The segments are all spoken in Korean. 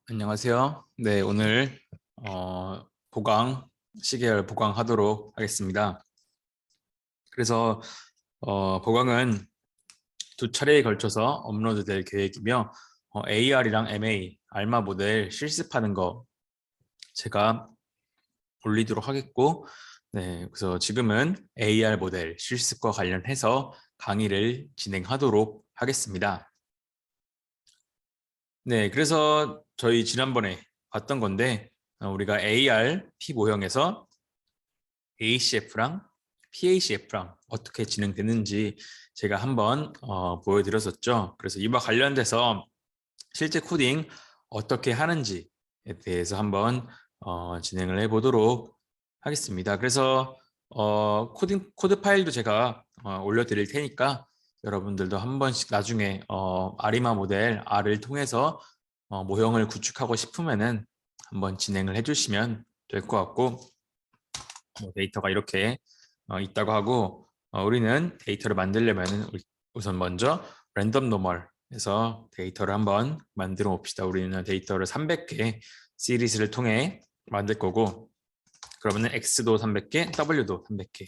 안녕하세요. 네, 오늘 보강, 시계열 보강하도록 하겠습니다. 그래서 보강은 두 차례에 걸쳐서 업로드될 계획이며 AR이랑 MA, 알마 모델 실습하는 거 제가 올리도록 하겠고, 네, 그래서 지금은 AR 모델 실습과 관련해서 강의를 진행하도록 하겠습니다. 네, 그래서 저희 지난번에 봤던 건데 우리가 AR P 모형에서 ACF랑 PACF랑 어떻게 진행되는지 제가 한번 보여드렸었죠. 그래서 이와 관련돼서 실제 코딩 어떻게 하는지에 대해서 한번 진행을 해보도록 하겠습니다. 그래서 코드 파일도 제가 올려드릴 테니까 여러분들도 한 번씩 나중에 아리마 모델 R을 통해서 모형을 구축하고 싶으면은 한번 진행을 해주시면 될 것 같고, 데이터가 이렇게 있다고 하고, 우리는 데이터를 만들려면은 우선 먼저 랜덤 노멀에서 데이터를 한번 만들어 봅시다. 우리는 데이터를 300개 시리즈를 통해 만들 거고, 그러면은 X도 300개, W도 300개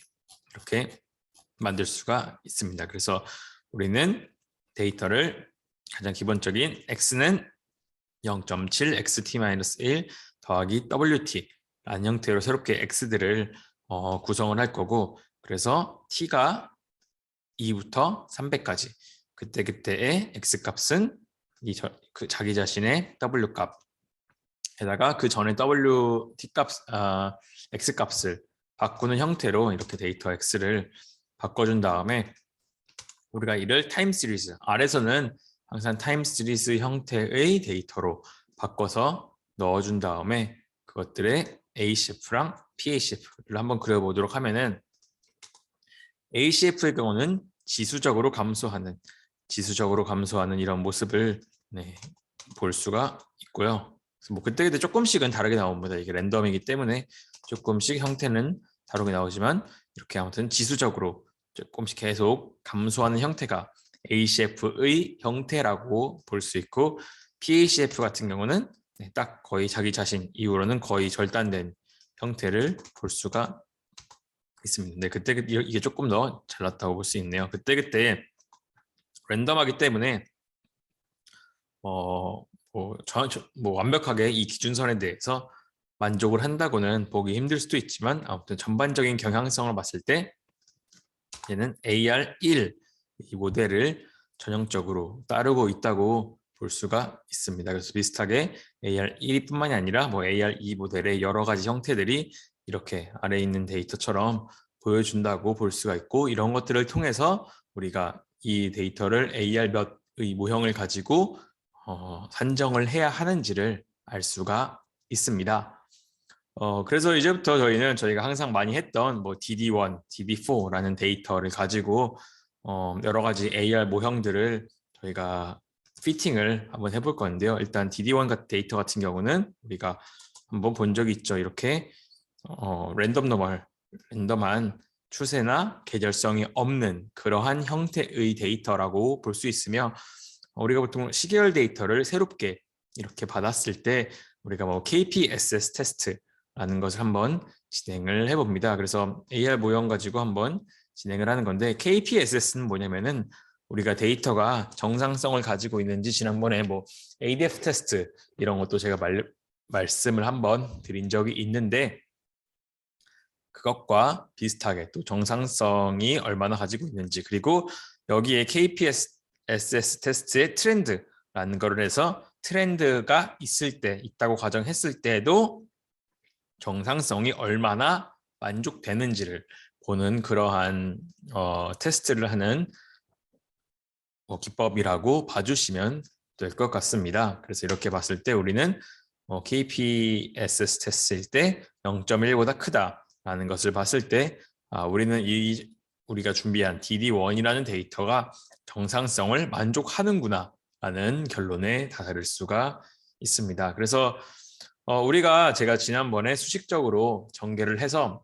이렇게 만들 수가 있습니다. 그래서 우리는 데이터를 가장 기본적인 X는 0.7 xt-1 더하기 wt 라는 형태로 새롭게 x들을 구성을 할 거고, 그래서 t가 2부터 300까지 그때그때의 x값은 자기 자신의 w값에다가 그 전에 wt값, x값을 바꾸는 형태로 이렇게 데이터 x를 바꿔준 다음에 우리가 이를 타임 시리즈, R에서는 항상 타임 시리즈 형태의 데이터로 바꿔서 넣어준 다음에 그것들의 ACF랑 PACF를 한번 그려보도록 하면은, ACF의 경우는 지수적으로 감소하는 이런 모습을 볼 수가 있고요. 그래서 뭐 그때그때 조금씩은 다르게 나옵니다. 이게 랜덤이기 때문에 조금씩 형태는 다르게 나오지만 이렇게 아무튼 지수적으로 조금씩 계속 감소하는 형태가 ACF의 형태라고 볼 수 있고, PACF 같은 경우는 딱 거의 자기 자신 이후로는 거의 절단된 형태를 볼 수가 있습니다. 네, 그때 이게 조금 더 잘났다고 볼 수 있네요. 그때그때 랜덤하기 때문에 뭐 완벽하게 이 기준선에 대해서 만족을 한다고는 보기 힘들 수도 있지만, 아무튼 전반적인 경향성을 봤을 때 얘는 AR1 이 모델을 전형적으로 따르고 있다고 볼 수가 있습니다. 그래서 비슷하게 AR1뿐만이 아니라 뭐 AR2 모델의 여러 가지 형태들이 이렇게 아래에 있는 데이터처럼 보여준다고 볼 수가 있고, 이런 것들을 통해서 우리가 이 데이터를 AR 몇의 모형을 가지고 산정을 해야 하는지를 알 수가 있습니다. 그래서 이제부터 저희가 항상 많이 했던 뭐 DD1, DD4라는 데이터를 가지고 여러 가지 AR 모형들을 저희가 피팅을 한번 해볼 건데요. 일단 DD1 같은 데이터 같은 경우는 우리가 한번 본 적이 있죠. 이렇게 랜덤한 추세나 계절성이 없는 그러한 형태의 데이터라고 볼 수 있으며, 우리가 보통 시계열 데이터를 새롭게 이렇게 받았을 때 우리가 뭐 KPSS 테스트라는 것을 한번 진행을 해봅니다. 그래서 AR 모형 가지고 한번 진행을 하는 건데, KPSS는 뭐냐면은 우리가 데이터가 정상성을 가지고 있는지, 지난번에 뭐 ADF 테스트 이런 것도 제가 말씀을 한번 드린 적이 있는데, 그것과 비슷하게 또 정상성이 얼마나 가지고 있는지, 그리고 여기에 KPSS 테스트의 트렌드라는 거를 해서 트렌드가 있다고 가정했을 때도 정상성이 얼마나 만족되는지를 보는 그러한 테스트를 하는 기법이라고 봐주시면 될 것 같습니다. 그래서 이렇게 봤을 때 우리는 KPSS 테스트일 때 0.1보다 크다라는 것을 봤을 때 우리는 우리가 준비한 DD1이라는 데이터가 정상성을 만족하는구나 라는 결론에 다다를 수가 있습니다. 그래서 제가 지난번에 수식적으로 전개를 해서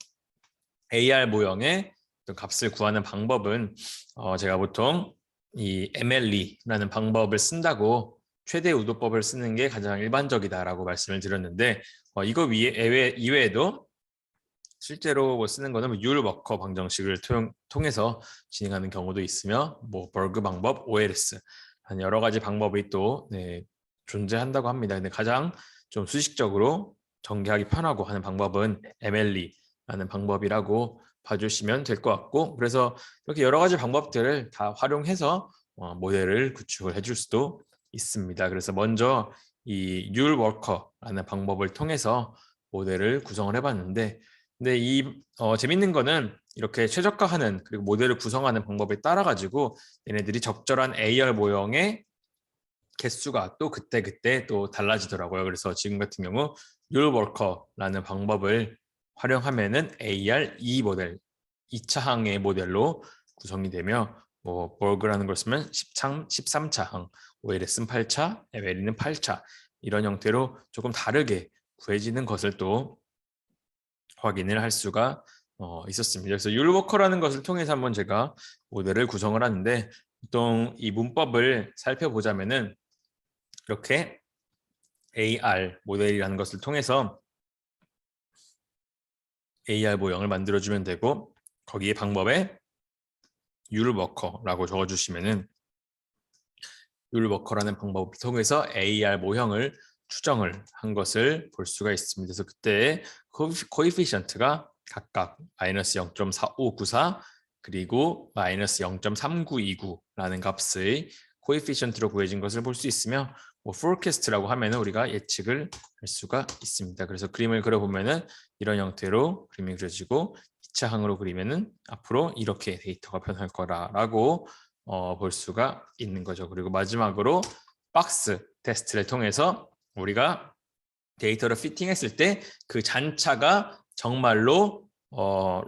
AR 모형의 값을 구하는 방법은 제가 보통 이 MLE라는 방법을 쓴다고 최대 우도법을 쓰는 게 가장 일반적이다라고 말씀을 드렸는데 이거 이외에도 실제로 뭐 쓰는 거는 율워커 방정식을 통해서 진행하는 경우도 있으며 뭐 버그 방법, OLS 한 여러 가지 방법이 또 존재한다고 합니다. 근데 가장 좀 수식적으로 전개하기 편하고 하는 방법은 MLE라는 방법이라고 봐주시면 될 것 같고, 그래서 이렇게 여러 가지 방법들을 다 활용해서 모델을 구축을 해줄 수도 있습니다. 그래서 먼저 이 율워커라는 방법을 통해서 모델을 구성을 해봤는데, 근데 재밌는 거는 이렇게 최적화하는 그리고 모델을 구성하는 방법에 따라 가지고 얘네들이 적절한 AR 모형의 개수가 또 그때 또 달라지더라고요. 그래서 지금 같은 경우 율워커라는 방법을 활용하면은 AR2 모델 2차항의 모델로 구성이 되며, 뭐 버그라는 걸 쓰면 13차항, OLS는 8차, MLE는 8차 이런 형태로 조금 다르게 구해지는 것을 또 확인을 할 수가 있었습니다. 그래서 율워커라는 것을 통해서 한번 제가 모델을 구성을 하는데, 보통 이 문법을 살펴보자면은 이렇게 AR 모델이라는 것을 통해서 AR 모형을 만들어주면 되고, 거기에 방법에 율워커라고 적어주시면은 율워커라는 방법을 통해서 AR 모형을 추정을 한 것을 볼 수가 있습니다. 그래서 그때 코에피션트가 각각 마이너스 0.4594 그리고 마이너스 0.3929라는 값의 코에피션트로 구해진 것을 볼 수 있으며, 뭐 forecast라고 하면은 우리가 예측을 할 수가 있습니다. 그래서 그림을 그려보면은 이런 형태로 그림이 그려지고 2차 항으로 그리면은 앞으로 이렇게 데이터가 변할 거라고 볼 수가 있는 거죠. 그리고 마지막으로 박스 테스트를 통해서 우리가 데이터를 피팅했을 때 그 잔차가 정말로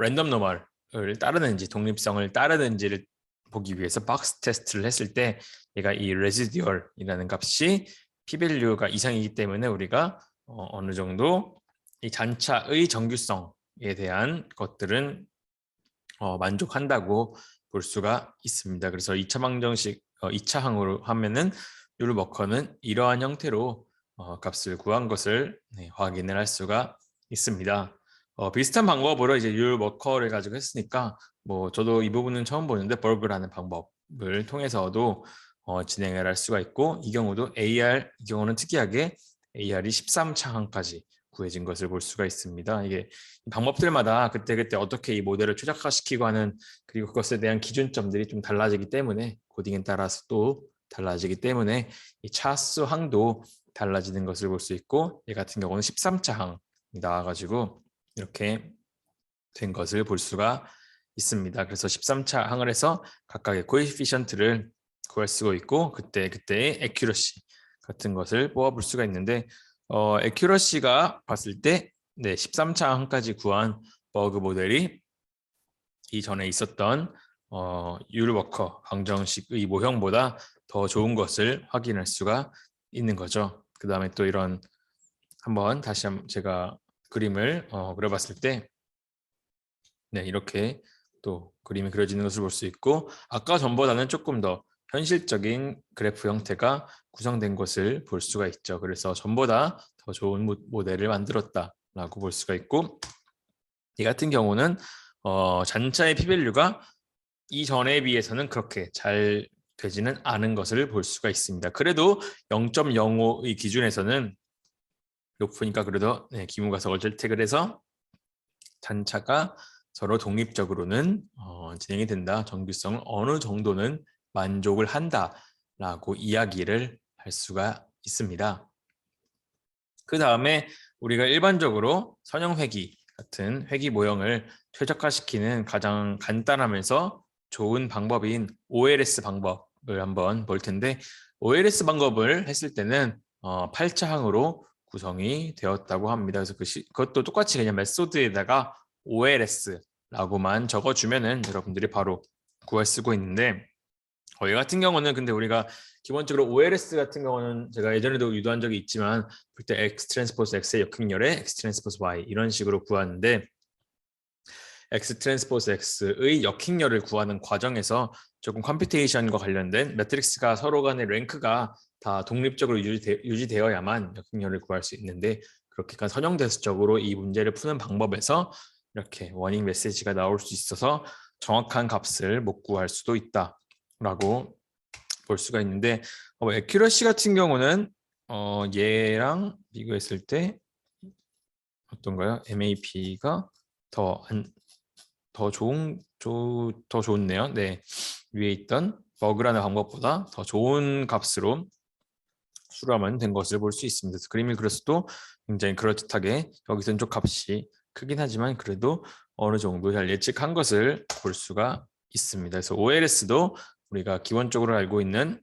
랜덤 노멀을 따르는지 독립성을 따르는지를 보기 위해서 박스 테스트를 했을 때 얘가 이 레지듀얼이라는 값이 p-밸류가 이상이기 때문에 우리가 어느 정도 이 잔차의 정규성에 대한 것들은 만족한다고 볼 수가 있습니다. 그래서 2차 방정식 2차 항으로 하면은 율워커는 이러한 형태로 값을 구한 것을 확인을 할 수가 있습니다. 비슷한 방법으로 이제 율워커를 가지고 했으니까 뭐 저도 이 부분은 처음 보는데 버그라는 방법을 통해서도 진행을 할 수가 있고, 이 경우도 AR 이 경우는 특이하게 AR이 13차 항까지 구해진 것을 볼 수가 있습니다. 이게 방법들마다 그때 어떻게 이 모델을 최적화시키고 하는, 그리고 그것에 대한 기준점들이 좀 달라지기 때문에 코딩에 따라서 또 달라지기 때문에 이 차수 항도 달라지는 것을 볼 수 있고, 얘 같은 경우는 13차 항이 나와가지고 이렇게 된 것을 볼 수가 있습니다. 그래서 13차 항을 해서 각각의 코에피션트를 구할 수가 있고, 그때의 애큐러시 같은 것을 뽑아볼 수가 있는데, 애큐러시가 봤을 때 13차 항까지 구한 버그 모델이 이전에 있었던 율워커 방정식의 모형보다 더 좋은 것을 확인할 수가 있는 거죠. 그 다음에 또 이런 다시 한번 제가 그림을 그려봤을 때 이렇게 또 그림이 그려지는 것을 볼 수 있고, 아까 전보다는 조금 더 현실적인 그래프 형태가 구성된 것을 볼 수가 있죠. 그래서 전보다 더 좋은 모델을 만들었다라고 볼 수가 있고, 이 같은 경우는 잔차의 p-밸류가 이전에 비해서는 그렇게 잘 되지는 않은 것을 볼 수가 있습니다. 그래도 0.05의 기준에서는 높으니까 그래도 기무가석을 채택을 해서 잔차가 서로 독립적으로는 진행이 된다. 정규성을 어느 정도는 만족을 한다라고 이야기를 할 수가 있습니다. 그 다음에 우리가 일반적으로 선형회귀 같은 회귀 모형을 최적화시키는 가장 간단하면서 좋은 방법인 OLS 방법을 한번 볼 텐데, OLS 방법을 했을 때는 8차항으로 구성이 되었다고 합니다. 그래서 그것도 똑같이 그냥 메소드에다가 OLS라고만 적어주면은 여러분들이 바로 구할 쓰고 있는데, 얘 같은 경우는 근데 우리가 기본적으로 OLS 같은 경우는 제가 예전에도 유도한 적이 있지만 그때 X 트랜스포즈 X의 역행렬에 X 트랜스포즈 Y 이런 식으로 구하는데, X 트랜스포즈 X의 역행렬을 구하는 과정에서 조금 컴퓨테이션과 관련된 매트릭스가 서로 간의 랭크가 다 독립적으로 유지되어야만 역행렬을 구할 수 있는데 그렇게 선형대수적으로 이 문제를 푸는 방법에서 이렇게 워닝 메시지가 나올 수 있어서 정확한 값을 못 구할 수도 있다라고 볼 수가 있는데 에큐러시 같은 경우는 얘랑 비교했을 때 어떤가요? MAP가 더 좋네요. 네, 위에 있던 버그라는 방법보다 더 좋은 값으로 수렴은 된 것을 볼 수 있습니다. 그래서 그림을 그렸어도 굉장히 그럴듯하게 여기서는 좀 값이 크긴 하지만 그래도 어느 정도 잘 예측한 것을 볼 수가 있습니다. 그래서 OLS도 우리가 기본적으로 알고 있는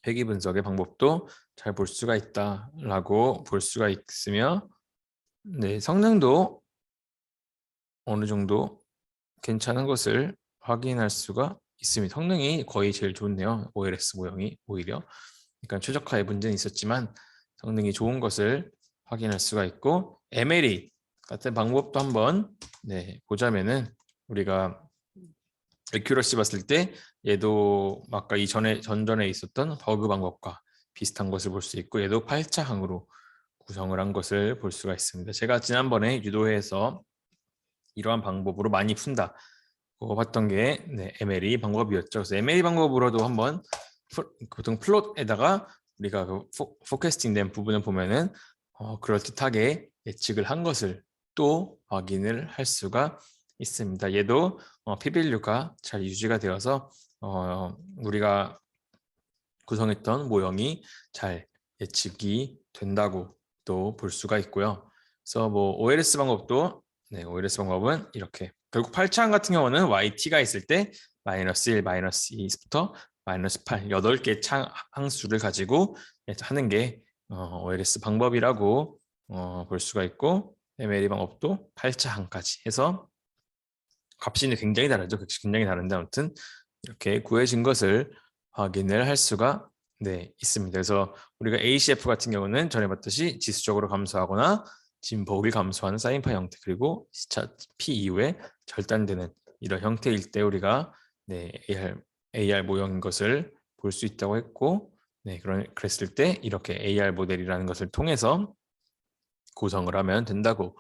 회귀 분석의 방법도 잘 볼 수가 있다라고 볼 수가 있으며, 네, 성능도 어느 정도 괜찮은 것을 확인할 수가 있습니다. 성능이 거의 제일 좋네요. OLS 모형이 오히려. 그러니까 최적화의 문제는 있었지만 성능이 좋은 것을 확인할 수가 있고, MLE 같은 방법도 한번 보자면은 우리가 에큐러시 봤을 때 얘도 아까 전전에 있었던 버그 방법과 비슷한 것을 볼 수 있고 얘도 8차항으로 구성을 한 것을 볼 수가 있습니다. 제가 지난번에 유도회에서 이러한 방법으로 많이 푼다 봤던 게 MLE 방법이었죠. 그래서 MLE 방법으로도 한번 보통 플롯에다가 우리가 그 포캐스팅 된 부분을 보면은 그럴듯하게 예측을 한 것을 또 확인을 할 수가 있습니다. 얘도 p-value가 잘 유지가 되어서 우리가 구성했던 모형이 잘 예측이 된다고 또 볼 수가 있고요. 그래서 뭐 OLS 방법도 OLS 방법은 이렇게 결국 8차항 같은 경우는 YT가 있을 때 마이너스 1, 마이너스 2부터 마이너스 8, 8개 항수를 가지고 하는 게 OLS 방법이라고 볼 수가 있고, MLE 방법도 8차항까지 해서 값이 굉장히 다르죠. 굉장히 다른데 아무튼 이렇게 구해진 것을 확인을 할 수가 있습니다. 그래서 우리가 ACF 같은 경우는 전에 봤듯이 지수적으로 감소하거나 진폭을 감소하는 사인파 형태, 그리고 시차 P 이후에 절단되는 이런 형태일 때 우리가 AR 모형인 것을 볼 수 있다고 했고, 그랬을 때 이렇게 AR 모델이라는 것을 통해서 구성을 하면 된다고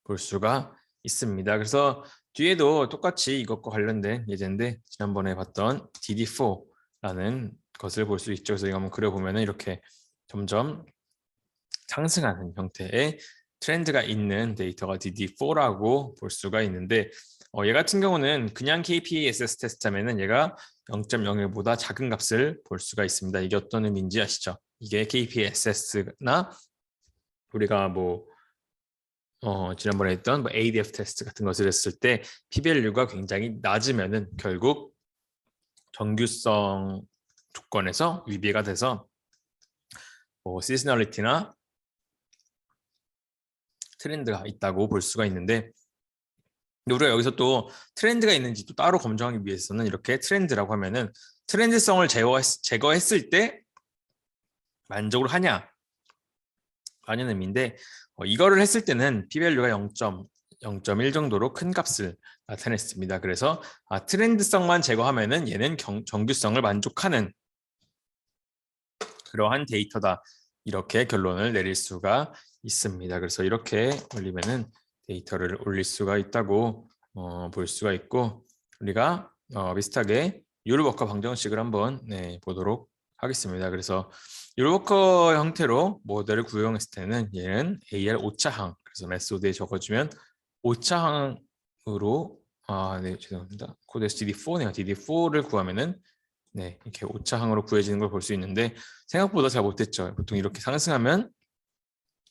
볼 수가 있습니다. 그래서 뒤에도 똑같이 이것과 관련된 예제인데 지난번에 봤던 DD4라는 것을 볼 수 있죠. 그래서 이거 한번 그려보면 이렇게 점점 상승하는 형태의 트렌드가 있는 데이터가 DD4라고 볼 수가 있는데 얘 같은 경우는 그냥 KPSS 테스트하면은 얘가 0.01보다 작은 값을 볼 수가 있습니다. 이게 어떤 의미인지 아시죠? 이게 KPSS나 우리가 뭐 지난번에 했던 ADF 테스트 같은 것을 했을 때 p-value가 굉장히 낮으면은 결국 정규성 조건에서 위배가 돼서 시즈널리티나 트렌드가 있다고 볼 수가 있는데, 우리가 여기서 또 트렌드가 있는지 또 따로 검증하기 위해서는 이렇게 트렌드라고 하면은 트렌드성을 제거했을 때 만족을 하냐 라는 의미인데, 이거를 했을 때는 p-value가 0.1 정도로 큰 값을 나타냈습니다. 그래서 트렌드성만 제거하면은 얘는 정규성을 만족하는 그러한 데이터다, 이렇게 결론을 내릴 수가 있습니다. 그래서 이렇게 올리면은 데이터를 올릴 수가 있다고 볼 수가 있고, 우리가 비슷하게 유로버커 방정식을 한번 보도록 하겠습니다. 그래서 유로버커 형태로 모델을 구형했을 때는 얘는 AR 5차항, 그래서 메소드에 적어주면 5차항으로 죄송합니다. 코드에서 DD4네요. DD4를 구하면은 이렇게 5차항으로 구해지는 걸 볼 수 있는데 생각보다 잘 못했죠. 보통 이렇게 상승하면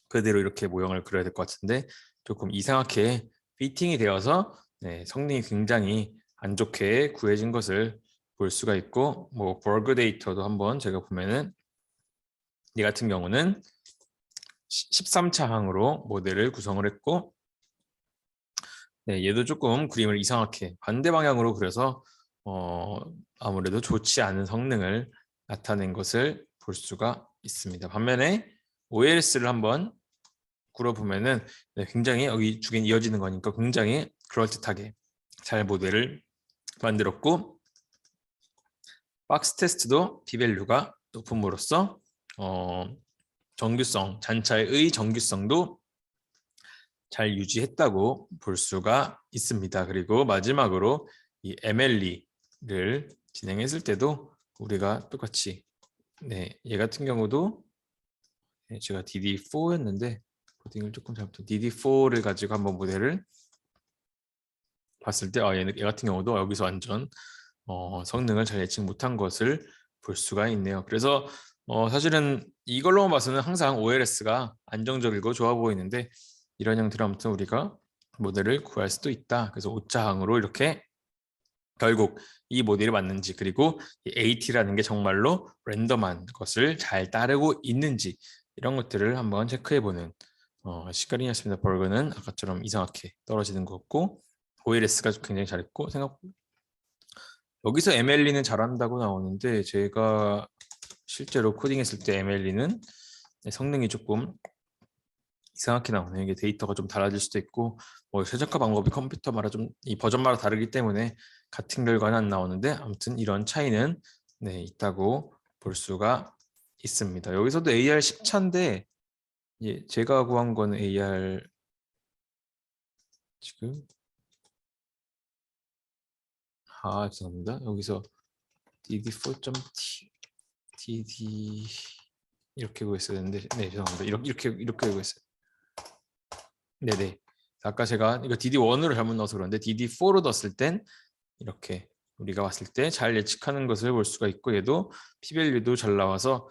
그대로 이렇게 모형을 그려야 될 것 같은데 조금 이상하게 피팅이 되어서 성능이 굉장히 안 좋게 구해진 것을 볼 수가 있고, 뭐 버그 데이터도 한번 제가 보면은 이 같은 경우는 13차항으로 모델을 구성을 했고, 얘도 조금 그림을 이상하게 반대 방향으로 그려서 아무래도 좋지 않은 성능을 나타낸 것을 볼 수가 있습니다. 반면에 OLS를 한번 굴어보면은 굉장히 여기 주긴 이어지는 거니까 굉장히 그럴듯하게 잘 모델을 만들었고, 박스 테스트도 p-value가 높음으로써 정규성, 잔차의 정규성도 잘 유지했다고 볼 수가 있습니다. 그리고 마지막으로 이 MLE를 진행했을 때도 우리가 똑같이 얘 같은 경우도 제가 DD4였는데 코딩을 조금 잘못했 DD4를 가지고 한번 모델을 봤을 때 얘 같은 경우도 여기서 완전 성능을 잘 예측 못한 것을 볼 수가 있네요. 그래서 사실은 이걸로만 봐서는 항상 OLS가 안정적이고 좋아 보이는데 이런 형태로 아무튼 우리가 모델을 구할 수도 있다. 그래서 오차항으로 이렇게 결국 이 모델이 맞는지, 그리고 이 AT라는 게 정말로 랜덤한 것을 잘 따르고 있는지, 이런 것들을 한번 체크해보는 시간이었습니다. 버그는 아까처럼 이상하게 떨어지는 것 같고, OLS가 굉장히 잘했고, 여기서 MLE는 잘한다고 나오는데 제가 실제로 코딩했을 때 MLE는 성능이 조금 이상하게 나오네요. 이게 데이터가 좀 달라질 수도 있고, 최적화 방법이 컴퓨터마다 좀 이 버전마다 다르기 때문에 같은 결과는 안 나오는데, 아무튼 이런 차이는 있다고 볼 수가 있습니다. 여기서도 AR 10차인데 제가 구한 거는 AR 지금 죄송합니다. 여기서 DD4.td 이렇게 구했어야 되는데, 죄송합니다. 이렇게 구했어요. 네네. 아까 제가 이거 DD1으로 잘못 넣어서 그런데 DD4로 넣었을 땐 이렇게 우리가 봤을 때 잘 예측하는 것을 볼 수가 있고, 얘도 p-value도 잘 나와서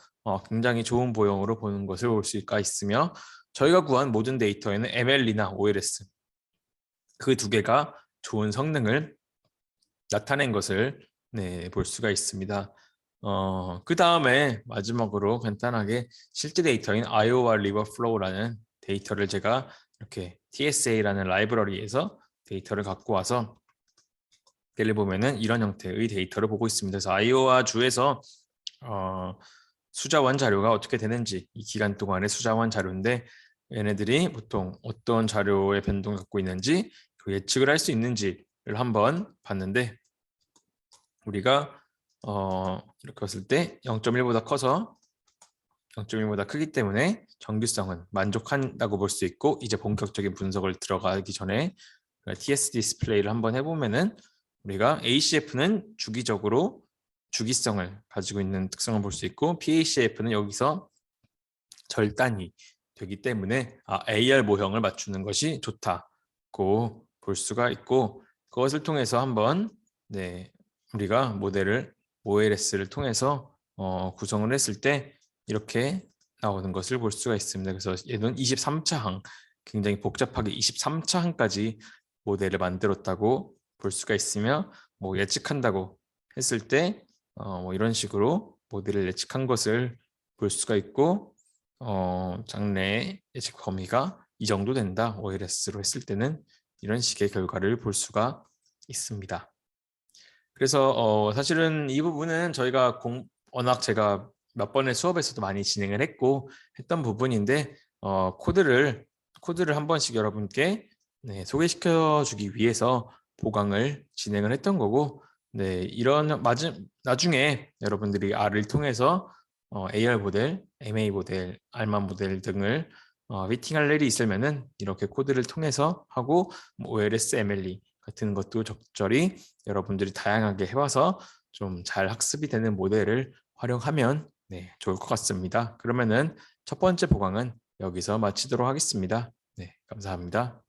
굉장히 좋은 보형으로 보는 것을 볼 수가 있으며, 저희가 구한 모든 데이터에는 MLE나 OLS 그 두 개가 좋은 성능을 나타낸 것을 볼 수가 있습니다. 그 다음에 마지막으로 간단하게 실제 데이터인 아이오와 리버플로우라는 데이터를 제가 이렇게 TSA라는 라이브러리에서 데이터를 갖고 와서 얘를 보면은 이런 형태의 데이터를 보고 있습니다. 그래서 아이오와 주에서 수자원 자료가 어떻게 되는지, 이 기간 동안의 수자원 자료인데 얘네들이 보통 어떤 자료의 변동을 갖고 있는지 그 예측을 할 수 있는지를 한번 봤는데, 우리가 이렇게 봤을 때 0.1보다 커서 0.1보다 크기 때문에 정규성은 만족한다고 볼 수 있고, 이제 본격적인 분석을 들어가기 전에 TS 디스플레이를 한번 해보면은 우리가 ACF는 주기적으로 주기성을 가지고 있는 특성을 볼 수 있고, PACF는 여기서 절단이 되기 때문에 AR 모형을 맞추는 것이 좋다고 볼 수가 있고, 그것을 통해서 한번 우리가 모델을 OLS를 통해서 구성을 했을 때 이렇게 나오는 것을 볼 수가 있습니다. 그래서 얘는 23차항, 굉장히 복잡하게 23차항까지 모델을 만들었다고 볼 수가 있으며, 예측한다고 했을 때 이런 식으로 모델을 예측한 것을 볼 수가 있고, 장래의 예측 범위가 이 정도 된다, OLS로 했을 때는 이런 식의 결과를 볼 수가 있습니다. 그래서 사실은 이 부분은 저희가 워낙 제가 몇 번의 수업에서도 많이 진행을 했고 했던 부분인데, 코드를 한 번씩 여러분께 소개시켜 주기 위해서 보강을 진행을 했던 거고, 이런 나중에 여러분들이 R을 통해서 AR 모델, MA 모델, R만 모델 등을 피팅할 일이 있으면은 이렇게 코드를 통해서 하고, OLS, MLE 같은 것도 적절히 여러분들이 다양하게 해봐서 좀 잘 학습이 되는 모델을 활용하면 좋을 것 같습니다. 그러면은 첫 번째 보강은 여기서 마치도록 하겠습니다. 감사합니다.